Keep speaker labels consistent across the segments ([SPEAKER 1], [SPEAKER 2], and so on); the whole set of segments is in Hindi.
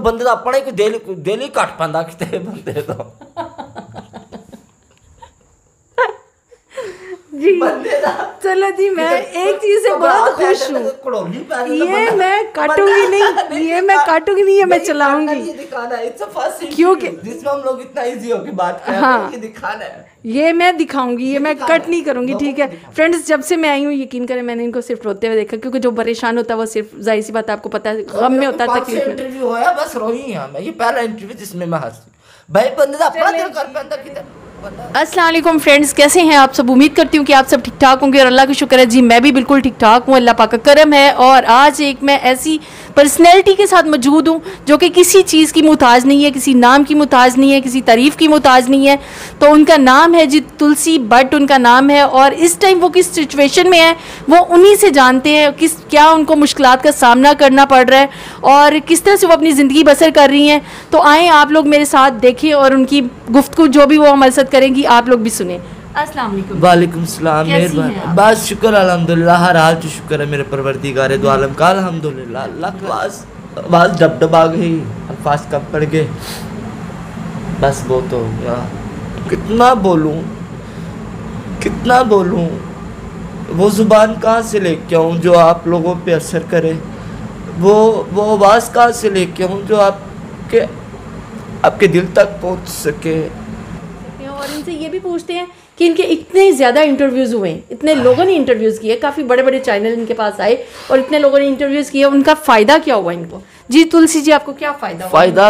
[SPEAKER 1] बंदे दा अपना ही दिल ही घट पांदा किते बंदे तो
[SPEAKER 2] जी। चलो जी, मैं एक चीज से बहुत खुश हूँ, ये मैं काटूंगी नहीं, ये मैं काटूंगी नहीं, ये मैं चलाऊंगी, क्योंकि
[SPEAKER 1] जिसमें हम लोग इतना इजी होके बात कर रहे हैं, ये दिखाना है,
[SPEAKER 2] ये मैं दिखाऊंगी, ये मैं कट नहीं करूंगी, ठीक है फ्रेंड्स। जब से मैं आई हूँ, यकीन करें मैंने इनको सिर्फ रोते हुए देखा, क्योंकि जो परेशान होता है वो सिर्फ, जाहिर सी बात आपको पता है, गम में होता है, तकलीफ में।
[SPEAKER 1] इंटरव्यू होया बस रोई हां मैं, ये पहला इंटरव्यू जिसमें मैं हंसी भाई बंदे दा अपना दिल कर पैंदा किते।
[SPEAKER 2] अस्सलाम वालेकुम फ्रेंड्स, कैसे हैं आप सब? उम्मीद करती हूँ कि आप सब ठीक ठाक होंगे और अल्लाह का शुक्र है जी, मैं भी बिल्कुल ठीक ठाक हूँ, अल्लाह पाक का करम है। और आज एक मैं ऐसी पर्सनैलिटी के साथ मौजूद हूँ जो कि किसी चीज़ की मुहताज नहीं है, किसी नाम की मुहताज नहीं है, किसी तारीफ़ की मुहताज नहीं है। तो उनका नाम है जी तुलसी भट्ट, उनका नाम है। और इस टाइम वो किस सिचुएशन में है वो उन्हीं से जानते हैं, क्या उनको मुश्किलात का सामना करना पड़ रहा है और किस तरह से वो अपनी ज़िंदगी बसर कर रही हैं। तो आएँ आप लोग मेरे साथ देखें और उनकी गुफ्तगू जो भी वो हमारे साथ करेंगी आप लोग भी सुने। अस्सलाम वालेकुम।
[SPEAKER 1] वालेकुम सलाम, मेहरबानी, बस शुक्र अल्हम्दुलिल्लाह, हर हाल च शुक्र है मेरे परवरदिगार दो आलम का, अल्हम्दुलिल्लाह। अल्लाह आवाज़ डब आ गई, अल्फाज कम पड़ गए, बस वो तो या कितना बोलूँ, वो ज़ुबान कहाँ से लेके आऊँ जो आप लोगों पे असर करे, वो आवाज़ कहाँ से लेके आऊँ जो आपके दिल तक पहुँच सके।
[SPEAKER 2] और इनसे ये भी पूछते हैं कि इनके इतने ज़्यादा इंटरव्यूज़ हुए, इतने लोगों ने इंटरव्यूज़ किए, काफ़ी बड़े बड़े चैनल इनके पास आए और इतने लोगों ने इंटरव्यूज़ किए, उनका फ़ायदा क्या हुआ इनको? जी तुलसी जी, आपको क्या फ़ायदा?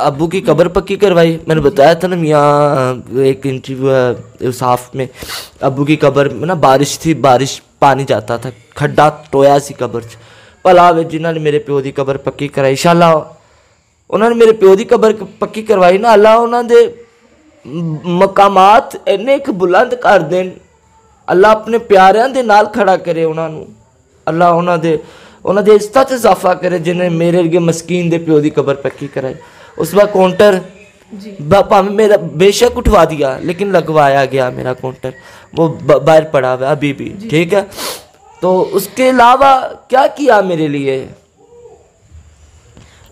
[SPEAKER 1] अब्बू की कब्र पक्की करवाई, मैंने बताया था ना यहाँ एक इंटरव्यू है साफ में, अब्बू की कब्र में ना बारिश थी, बारिश पानी जाता था, खड्डा टोया सी कब्र च भला वे जिन्होंने मेरे प्यो की कब्र पक्की कराई, इंशाअल्लाह उन्होंने मेरे प्यो की कब्र पक्की करवाई ना, अल्लाह उन्होंने मकामात इन्ने क बुलंद कर देन, अल्लाह अपने प्यारिਆਂ ਦੇ ਨਾਲ खड़ा करे उन्होंने, अल्लाह उन्होंने इज्जत च इजाफा करे जिन्हें मेरे लिए मस्कीन दे प्यो की कब्र पक्की कराई। उस बार काउंटर भावें मेरा बेशक उठवा दिया लेकिन लगवाया गया, मेरा काउंटर वो बाहर पड़ा हुआ अभी भी, ठीक है। तो उसके अलावा क्या किया मेरे लिए?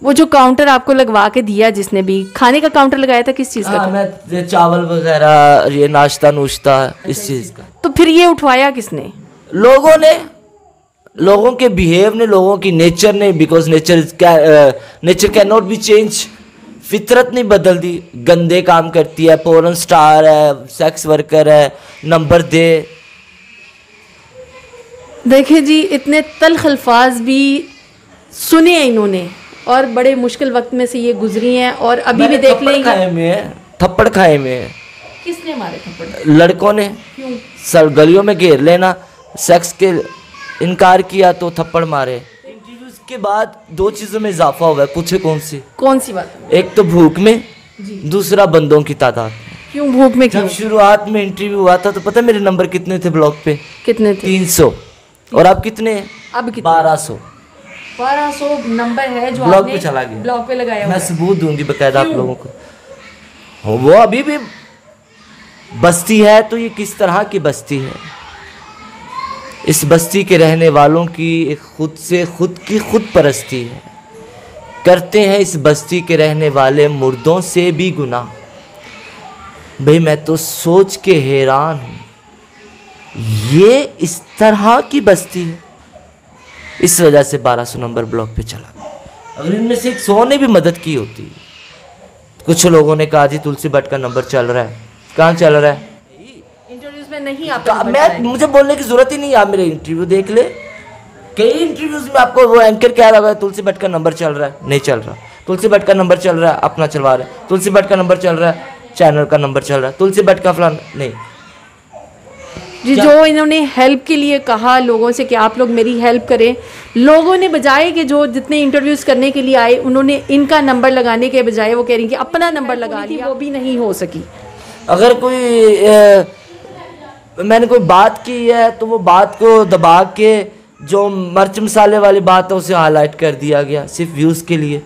[SPEAKER 2] वो जो काउंटर आपको लगवा के दिया, जिसने भी खाने का काउंटर लगाया था, किस चीज़ का?
[SPEAKER 1] मैं चावल वगैरह, ये नाश्ता नुश्ता, इस चीज़ का।
[SPEAKER 2] तो फिर ये उठवाया किसने?
[SPEAKER 1] लोगों ने, लोगों के बिहेव ने, लोगों की नेचर ने, because nature can not be change, फितरत नहीं बदल दी, गंदे काम करती है, पोर्न स्टार है, सेक्स वर्कर है, नंबर दे।
[SPEAKER 2] देखे जी, इतने तल्ख अल्फाज भी सुने इन्होंने और बड़े मुश्किल वक्त में से ये गुजरी हैं और अभी भी देख लेंगे।
[SPEAKER 1] थप्पड़ खाए में
[SPEAKER 2] किसने मारे थप्पड़?
[SPEAKER 1] लड़कों ने।
[SPEAKER 2] क्यों?
[SPEAKER 1] सर गलियों में घेर लेना, सेक्स के इनकार किया तो थप्पड़ मारे। इंटरव्यूज के बाद दो चीज़ों में इजाफा हुआ है, पूछे कौन सी बात? एक तो भूख में, दूसरा बंदों की तादाद।
[SPEAKER 2] क्यों भूख में?
[SPEAKER 1] जब शुरुआत में इंटरव्यू हुआ था तो पता मेरे नंबर कितने थे ब्लॉग पे?
[SPEAKER 2] कितने थे?
[SPEAKER 1] 300। और अब कितने?
[SPEAKER 2] अब
[SPEAKER 1] 1200
[SPEAKER 2] नंबर है जो
[SPEAKER 1] ब्लॉग पे चला गया,
[SPEAKER 2] ब्लॉग पे लगाया।
[SPEAKER 1] मैं सबूत दूंगी बकायदा आप लोगों को। वो अभी भी बस्ती है तो ये किस तरह की बस्ती है? इस बस्ती के रहने वालों की खुद की खुद परस्ती है, करते हैं इस बस्ती के रहने वाले मुर्दों से भी गुनाह। भाई मैं तो सोच के हैरान हूँ, ये इस तरह की बस्ती है। इस वजह से 1200 नंबर ब्लॉक पे चला। अगर इनमें से 100 ने भी मदद की होती। कुछ लोगों ने कहा जी तुलसी भट्ट का नंबर चल रहा है, कहाँ चल रहा है?
[SPEAKER 2] इंटरव्यूज में नहीं आता।
[SPEAKER 1] मुझे बोलने की जरूरत ही नहीं है, आप मेरे इंटरव्यू देख ले, कई इंटरव्यूज में आपको वो एंकर कह रहा है तुलसी भट्ट का नंबर चल रहा है, नहीं चल रहा। तुलसी भट्ट का नंबर चल रहा है, अपना चलवा रहे हैं। तुलसी भट्ट का नंबर चल रहा है, चैनल का नंबर चल रहा है। तुलसी भट्ट का फलान नहीं
[SPEAKER 2] जी। जो इन्होंने हेल्प के लिए कहा लोगों से कि आप लोग मेरी हेल्प करें, लोगों ने बजाय कि जो जितने इंटरव्यूज करने के लिए आए उन्होंने इनका नंबर लगाने के बजाय वो कह रही कि अपना नंबर लगा लिया, वो भी नहीं हो सकी।
[SPEAKER 1] अगर मैंने कोई बात की है तो वो बात को दबा के जो मिर्च मसाले वाली बात है उसे हाईलाइट कर दिया गया सिर्फ व्यूज़ के लिए।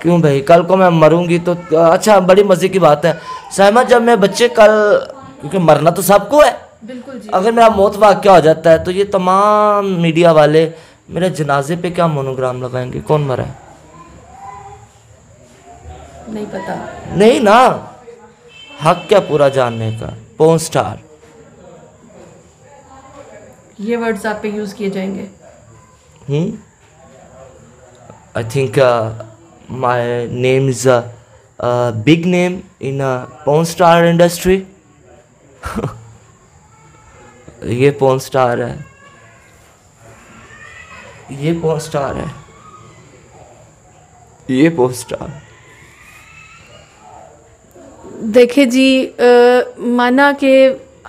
[SPEAKER 1] क्यों भाई, कल को मैं मरूंगी तो अच्छा, बड़ी मज़े की बात है सहमत, जब मैं बच्चे कल, क्योंकि मरना तो सबको है,
[SPEAKER 2] बिल्कुल जी।
[SPEAKER 1] अगर मेरा मौत वाक़या हो जाता है तो ये तमाम मीडिया वाले मेरे जनाजे पे क्या मोनोग्राम लगाएंगे, कौन मरा है?
[SPEAKER 2] नहीं पता।
[SPEAKER 1] नहीं ना, हक क्या पूरा जानने का। पोर्न स्टार,
[SPEAKER 2] ये वर्ड्स आप पे यूज किए जाएंगे।
[SPEAKER 1] I think my name is a big name in porn star industry. ये पोर्न स्टार है, ये पोर्न स्टार है, ये पोर्न स्टार।
[SPEAKER 2] देखिए जी, माना कि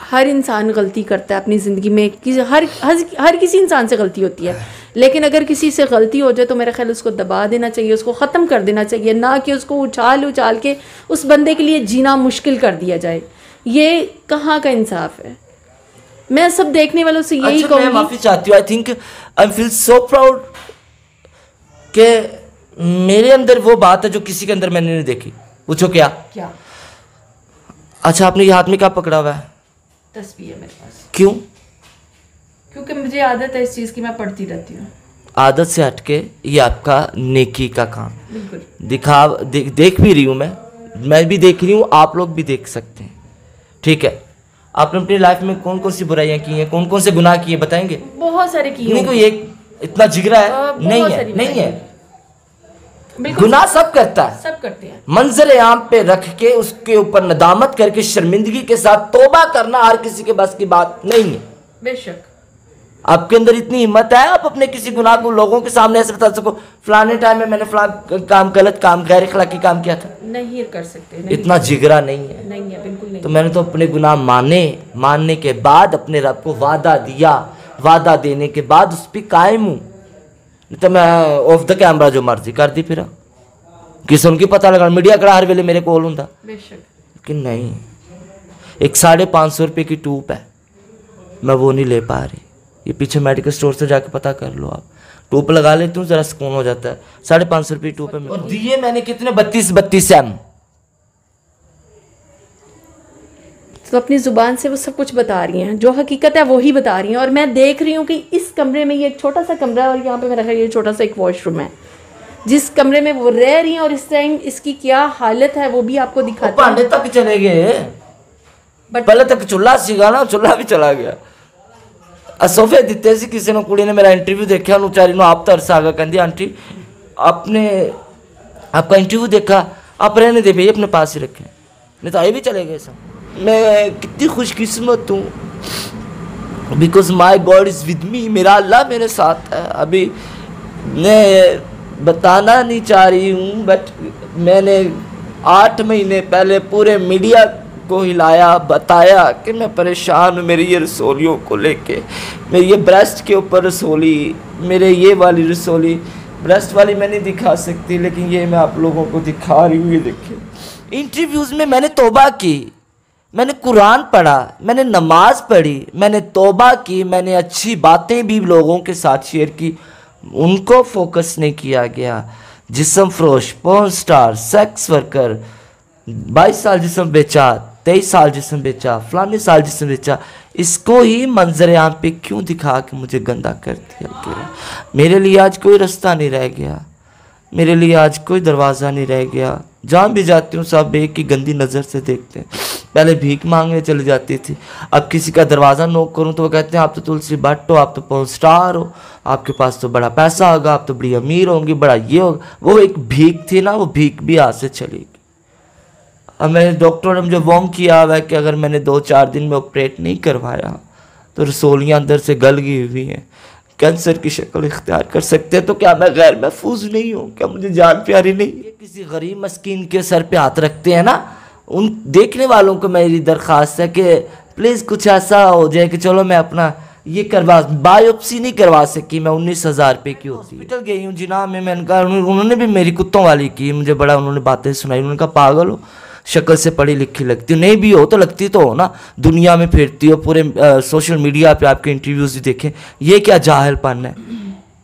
[SPEAKER 2] हर इंसान गलती करता है अपनी ज़िंदगी में, हर किसी इंसान से गलती होती है, लेकिन अगर किसी से गलती हो जाए तो मेरा ख्याल उसको दबा देना चाहिए, उसको ख़त्म कर देना चाहिए, ना कि उसको उछाल के उस बंदे के लिए जीना मुश्किल कर दिया जाए। ये कहाँ का इंसाफ है? मैं सब देखने वालों से यही कहूँगी।
[SPEAKER 1] मैं माफ़ी चाहती हूँ। I think I feel so proud कि मेरे अंदर वो बात है जो किसी के अंदर मैंने नहीं देखी। पूछो क्या? अच्छा, आपने ये हाथ में क्या पकड़ा हुआ है?
[SPEAKER 2] तस्वीर है मेरे पास।
[SPEAKER 1] क्यों?
[SPEAKER 2] क्योंकि मुझे आदत है इस चीज़ की, मैं पढ़ती रहती हूँ।
[SPEAKER 1] आदत से हटके ये आपका नेकी का काम।
[SPEAKER 2] बिल्कुल।
[SPEAKER 1] देख भी रही हूँ मैं भी देख रही हूँ, आप लोग भी देख सकते हैं। ठीक है, आपने अपनी लाइफ में कौन कौन सी बुराइयां की हैं, कौन कौन से गुनाह किए, बताएंगे?
[SPEAKER 2] बहुत सारे किए।
[SPEAKER 1] नहीं, कोई एक इतना जिगरा है? नहीं है, नहीं है। गुनाह सब करता है,
[SPEAKER 2] सब करते हैं।
[SPEAKER 1] मंजर आम पे रख के उसके ऊपर नदामत करके शर्मिंदगी के साथ तौबा करना हर किसी के बस की बात नहीं है।
[SPEAKER 2] बेशक
[SPEAKER 1] आपके अंदर इतनी हिम्मत है, आप अपने किसी गुनाह को लोगों के सामने ऐसे बता सको, फलाने टाइम में मैंने फलाना काम, गलत काम, गैर अखलाकी काम किया था?
[SPEAKER 2] नहीं कर सकते। नहीं,
[SPEAKER 1] इतना जिगरा नहीं है।
[SPEAKER 2] नहीं है, बिल्कुल नहीं।
[SPEAKER 1] तो मैंने तो अपने गुनाह मानने के बाद अपने रब को वादा दिया, वादा देने के बाद उस पर कायम हूँ। तो मैं ऑफ द कैमरा जो मर्जी कर दी, फिर किसी उनकी पता लगा, मीडिया कड़ा हर वेले मेरे कोल होंदा। लेकिन नहीं, एक 550 रुपये की ट्यूब है, मैं वो नहीं ले पा रही। ये पीछे मेडिकल स्टोर से जाके पता कर लो आप, ट्यूब लगा लेती हूँ, जरा सुकून हो जाता है। 550 रुपये ट्यूब है। और दिए मैंने कितने? 32 एम।
[SPEAKER 2] तो अपनी ज़ुबान से वो सब कुछ बता रही हैं, जो हकीकत है वो ही बता रही हैं। और मैं देख रही हूँ कि इस कमरे में, ये एक छोटा सा कमरा है और यहाँ पे मेरा ख्याल ये छोटा सा एक वॉशरूम है, जिस कमरे में वो रह रही हैं, और इस टाइम इसकी क्या हालत है वो भी आपको दिखाते हैं।
[SPEAKER 1] भांडे तक चले गए, पहले तक चूल्हा सीगा ना, चूल्हा भी चला गया। सोफे दिते सी किसी ने, कुड़ी ने मेरा इंटरव्यू देखा, उचारी नो आप तरस आ गया, कहती आंटी आपने आपका इंटरव्यू देखा, आप रहने दे भैया, अपने पास ही रखें, नहीं तो आए भी चले गए सब। मैं कितनी खुशकिस्मत हूँ, because my God is with me, मेरा अल्लाह मेरे साथ है। अभी मैं बताना नहीं चाह रही हूँ, बट मैंने 8 महीने पहले पूरे मीडिया को हिलाया, बताया कि मैं परेशान हूँ मेरी ये रसोलियों को लेके, मेरी ये ब्रेस्ट के ऊपर रसोली, मेरे ये वाली रसोली, ब्रेस्ट वाली मैं नहीं दिखा सकती, लेकिन ये मैं आप लोगों को दिखा रही हूँ। ये देखिए, इंटरव्यूज़ में मैंने तौबा की, मैंने कुरान पढ़ा, मैंने नमाज पढ़ी, मैंने तौबा की, मैंने अच्छी बातें भी लोगों के साथ शेयर की, उनको फोकस नहीं किया गया। जिस्म फरोश, पोर्न स्टार, सेक्स वर्कर, 22 साल जिस्म बेचा, 23 साल जिस्म बेचा, फलाने साल जिस्म बेचा, इसको ही मंजर आम पे क्यों दिखा के मुझे गंदा कर दिया गया? मेरे लिए आज कोई रास्ता नहीं रह गया, मेरे लिए आज कोई दरवाज़ा नहीं रह गया। जहाँ भी जाती हूँ सब एक ही गंदी नज़र से देखते हैं। पहले भीख मांगने चली जाती थी, अब किसी का दरवाज़ा नोक करूँ तो वो कहते हैं आप तो तुलसी भट्ट हो, आप तो पोर्न स्टार हो, आपके पास तो बड़ा पैसा होगा, आप तो बड़ी अमीर होंगी, बड़ा ये होगा। वो एक भीख थी ना, वो भीख भी हाथ से चली गई। अब मेरे डॉक्टर ने मुझे वार्न किया हुआ है कि अगर मैंने 2-4 दिन में ऑपरेट नहीं करवाया तो रसोलियाँ अंदर से गल गई हुई हैं, कैंसर की शक्ल इख्तियार कर सकते हैं। तो क्या मैं गैर महफूज नहीं हूँ? क्या मुझे जान प्यारी नहीं? ये किसी गरीब मस्कीन के सर पे हाथ रखते हैं ना, उन देखने वालों को मेरी दरख्वास्त है कि प्लीज़ कुछ ऐसा हो जाए कि चलो मैं अपना ये करवा, बायोप्सी नहीं करवा सकी मैं, 19,000 रुपये की होती। हॉस्पिटल गई हूँ जिना में, मैंने कहा, उन्होंने भी मेरी कुत्तों वाली की, मुझे बड़ा उन्होंने बातें सुनाई। उन्होंने कहा पागल हो, शक्ल से पढ़ी लिखी लगती हो, नहीं भी हो तो लगती तो हो ना, दुनिया में फिरती हो, पूरे सोशल मीडिया पे आपके इंटरव्यूज़ भी देखें, ये क्या जाहिलपन है?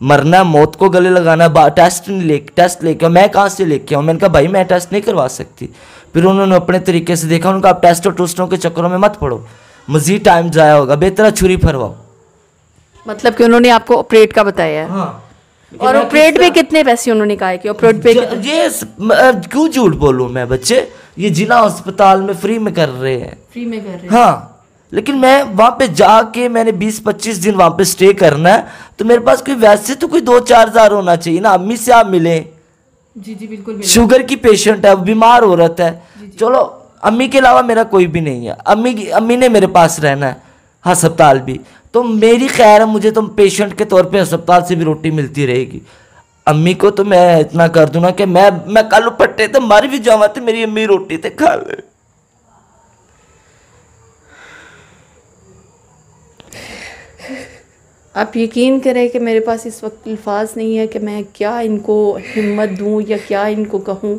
[SPEAKER 1] मरना, मौत को गले लगाना, टेस्ट लेके मैं कहाँ से लेके आऊँ? मैंने कहा भाई मैं टेस्ट नहीं करवा सकती। फिर उन्होंने अपने तरीके से देखा, उन्होंने कहा आप टेस्ट और टूस्टों के चक्करों में मत पड़ो, मज़ीद टाइम ज़ाया होगा, बेहतर छुरी फरवाओ।
[SPEAKER 2] मतलब कि उन्होंने आपको ऑपरेट का बताया है?
[SPEAKER 1] हाँ,
[SPEAKER 2] और ऑपरेट पे कितने पैसे उन्होंने कहा है कि ऑपरेट पे
[SPEAKER 1] ये क्यों झूठ बोलूं मैं बच्चे, ये जिना अस्पताल में फ्री में कर रहे हैं,
[SPEAKER 2] फ्री में कर रहे हैं।
[SPEAKER 1] हाँ, लेकिन मैं वहाँ पे जाके मैंने 20-25 दिन वहाँ पे स्टे करना है, तो मेरे पास कोई वैसे तो कोई 2-4 हज़ार होना चाहिए ना। अम्मी से आप मिले,
[SPEAKER 2] जी जी बिल्कुल,
[SPEAKER 1] शुगर की पेशेंट है, बीमार औरत है, चलो अम्मी के अलावा मेरा कोई भी नहीं है, अम्मी ने मेरे पास रहना है, अस्पताल भी तो मेरी खैर है, मुझे तो पेशेंट के तौर पे अस्पताल से भी रोटी मिलती रहेगी। अम्मी को तो मैं इतना कर दूँ ना कि मैं कल पट्टे तो मर भी जावा तो मेरी अम्मी रोटी तो खा ले।
[SPEAKER 2] आप यकीन करें कि मेरे पास इस वक्त अल्फाज नहीं है कि मैं क्या इनको हिम्मत दूं या क्या इनको कहूं।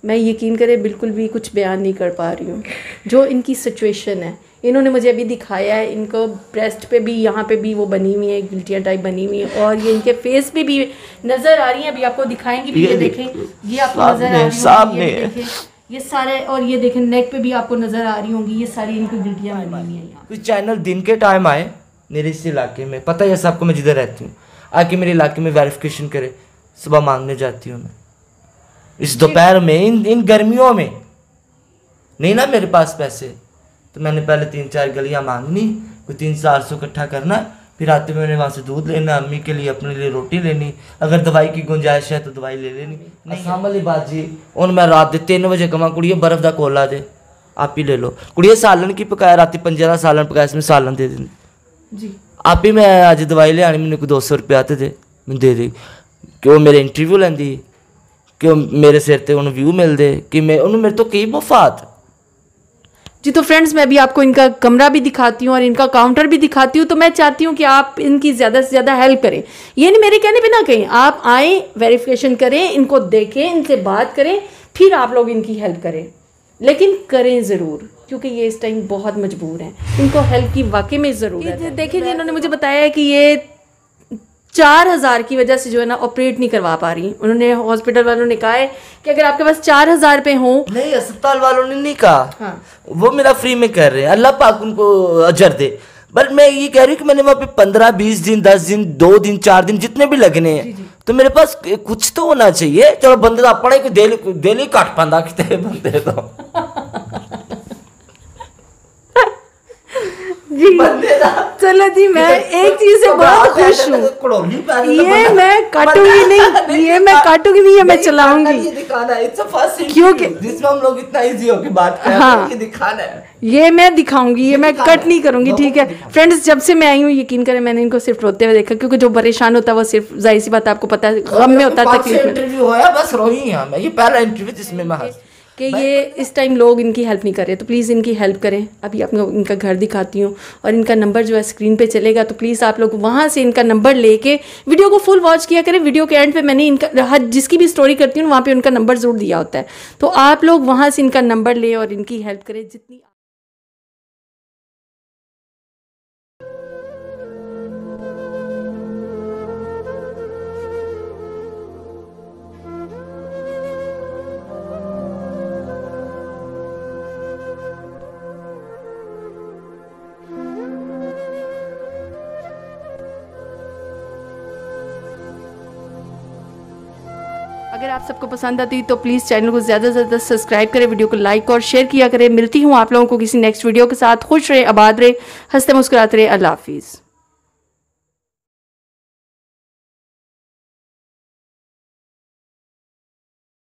[SPEAKER 2] मैं यकीन करें बिल्कुल भी कुछ बयान नहीं कर पा रही हूँ जो इनकी सिचुएशन है। इन्होंने मुझे अभी दिखाया है, इनको ब्रेस्ट पे भी, यहाँ पे भी वो बनी हुई है, गिल्टियाँ टाइप बनी हुई है, और ये इनके फेस पे भी नज़र आ रही हैं। अभी आपको दिखाएंगे भी, ये देखें, ये आपको नज़र आ रही होंगी, ये देखें, ये सारे, और ये देखें नेक पे भी आपको नज़र आ रही होंगी, ये सारी इनको गिल्टियाँ बनी हुई हैं।
[SPEAKER 1] कुछ चैनल दिन के टाइम आए मेरे इस इलाके में, पता है सबको मैं जिधर रहती हूँ, आके मेरे इलाके में वेरिफिकेशन करे, सुबह मांगने जाती हूँ मैं इस दोपहर में, इन गर्मियों में नहीं ना मेरे पास पैसे, तो मैंने पहले 3-4 गलियाँ मांगनी, कोई 300-400 इकट्ठा करना, फिर आते हुए मैंने वहाँ से दूध लेना, अम्मी के लिए, अपने लिए रोटी लेनी, अगर दवाई की गुंजाइश है तो दवाई ले लेनी। अस्सलाम वाली बात जी, और मैं रात दे 3 बजे कमा, कुड़िए बर्फ का कोला दे आप ही ले लो, कुड़िए सालन की पकाया, रात 15 सालन पकाया, इसमें सालन दे दें
[SPEAKER 2] जी,
[SPEAKER 1] आप ही। मैं अज दवाई ले आनी, मैंने कोई 200 रुपया आते थे मैं दे दी, कि वो मेरे इंटरव्यू लेंदी, कि मेरे सिर ते उन्हें व्यू मिलते, कि मैं उन्होंने मेरे तो कई मुफात
[SPEAKER 2] जी। तो फ्रेंड्स, मैं अभी आपको इनका कमरा भी दिखाती हूँ और इनका काउंटर भी दिखाती हूँ। तो मैं चाहती हूँ कि आप इनकी ज़्यादा से ज़्यादा हेल्प करें, ये नहीं मेरे कहने पे ना कहीं, आप आएँ, वेरिफिकेशन करें, इनको देखें, इनसे बात करें, फिर आप लोग इनकी हेल्प करें, लेकिन करें ज़रूर, क्योंकि ये इस टाइम बहुत मजबूर हैं, इनको हेल्प की वाकई में ज़रूरत है। देखिए जी, इन्होंने मुझे बताया है कि ये 4000 की वजह से जो है ना ऑपरेट नहीं करवा पा रही। उन्होंने, हॉस्पिटल वालों ने कहा है कि अगर आपके पास 4000 रुपये हों।
[SPEAKER 1] नहीं, अस्पताल वालों ने नहीं कहा,
[SPEAKER 2] हाँ,
[SPEAKER 1] वो मेरा फ्री में कर रहे हैं, अल्लाह पाक उनको अजर दे। बट मैं ये कह रही हूँ कि मैंने वहाँ पे 15-20 दिन, 10 दिन, 2 दिन, 4 दिन जितने भी लगने हैं, तो मेरे पास कुछ तो होना चाहिए। चलो बंदे तो अपने को डेली काट पांदा कितने बंदे तो
[SPEAKER 2] जी। चलो जी, मैं एक चीज से बहुत खुश हूँ, ये मैं काटूंगी नहीं, ये मैं काटूंगी नहीं, ये मैं चलाऊंगी, क्योंकि
[SPEAKER 1] जिसमें हम लोग इतना इजी होके बात कर रहे हैं, ये दिखाना है,
[SPEAKER 2] ये मैं दिखाऊंगी, ये मैं कट नहीं करूंगी, ठीक है फ्रेंड्स। जब से मैं आई हूँ, यकीन करें, मैंने इनको सिर्फ रोते हुए देखा, क्योंकि जो परेशान होता है वो सिर्फ, जाहिर सी बात आपको पता है, गम में होता है, तकलीफ में।
[SPEAKER 1] इंटरव्यू होया बस रोई हां मैं, ये पहला इंटरव्यू जिसमें मैं
[SPEAKER 2] कि ये इस टाइम लोग इनकी हेल्प नहीं कर रहे, तो प्लीज़ इनकी हेल्प करें। अभी आपको इनका घर दिखाती हूँ, और इनका नंबर जो है स्क्रीन पे चलेगा, तो प्लीज़ आप लोग वहाँ से इनका नंबर लेके वीडियो को फुल वॉच किया करें। वीडियो के एंड पे मैंने इनका, हर जिसकी भी स्टोरी करती हूँ वहाँ पे उनका नंबर ज़रूर दिया होता है, तो आप लोग वहाँ से इनका नंबर लें और इनकी हेल्प करें जितनी। अगर आप सबको पसंद आती तो प्लीज़ चैनल को ज़्यादा से ज़्यादा सब्सक्राइब करें, वीडियो को लाइक और शेयर किया करें। मिलती हूँ आप लोगों को किसी नेक्स्ट वीडियो के साथ। खुश रहे, आबाद रहे, हंसते मुस्कुराते रहे। अल्लाह हाफिज़।